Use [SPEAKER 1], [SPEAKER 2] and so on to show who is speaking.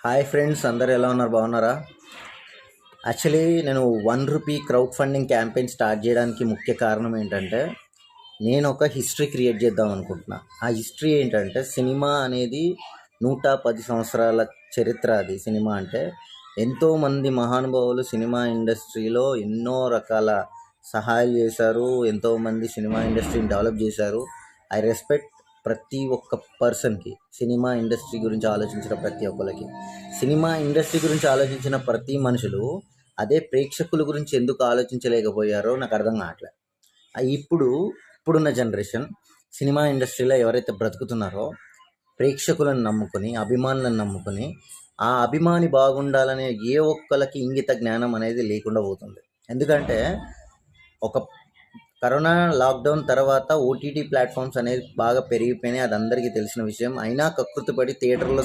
[SPEAKER 1] Hi friends, అందరు ఎలా ఉన్నారు? బాగున్నారా? యాక్చువల్లీ నేను ₹1 క్రౌడ్ ఫండింగ్ క్యాంపెయిన్ స్టార్ట్ చేయడానికి ముఖ్య కారణం ఏంటంటే, నేను ఒక హిస్టరీ క్రియేట్ చేద్దాం అనుకుంటున్నా. ఆ హిస్టరీ ఏంటంటే, సినిమా అనేది 110 సంవత్సరాల చరిత్ర. అది సినిమా అంటే ఎంతోమంది మహానుభావులు సినిమా ఇండస్ట్రీలో ఎన్నో రకాల సహాయాలు చేశారు. ఎంతోమంది సినిమా ఇండస్ట్రీని డెవలప్ చేశారు. ఐ రెస్పెక్ట్ ప్రతి ఒక్క పర్సన్కి, సినిమా ఇండస్ట్రీ గురించి ఆలోచించిన ప్రతి ఒక్కరికి. సినిమా ఇండస్ట్రీ గురించి ఆలోచించిన ప్రతి మనుషులు అదే ప్రేక్షకుల గురించి ఎందుకు ఆలోచించలేకపోయారో నాకు అర్థం కావట్లేదు. ఇప్పుడున్న జనరేషన్ సినిమా ఇండస్ట్రీలో ఎవరైతే బ్రతుకుతున్నారో ప్రేక్షకులను నమ్ముకొని, అభిమానులను నమ్ముకొని, ఆ అభిమాని బాగుండాలనే ఏ ఒక్కరికి ఇంగిత జ్ఞానం అనేది లేకుండా పోతుంది. ఎందుకంటే ఒక కరోనా లాక్డౌన్ తర్వాత ఓటీటీ ప్లాట్ఫామ్స్ అనేది బాగా పెరిగిపోయినాయి. అది అందరికీ తెలిసిన విషయం. అయినా కకృతిపడి థియేటర్లో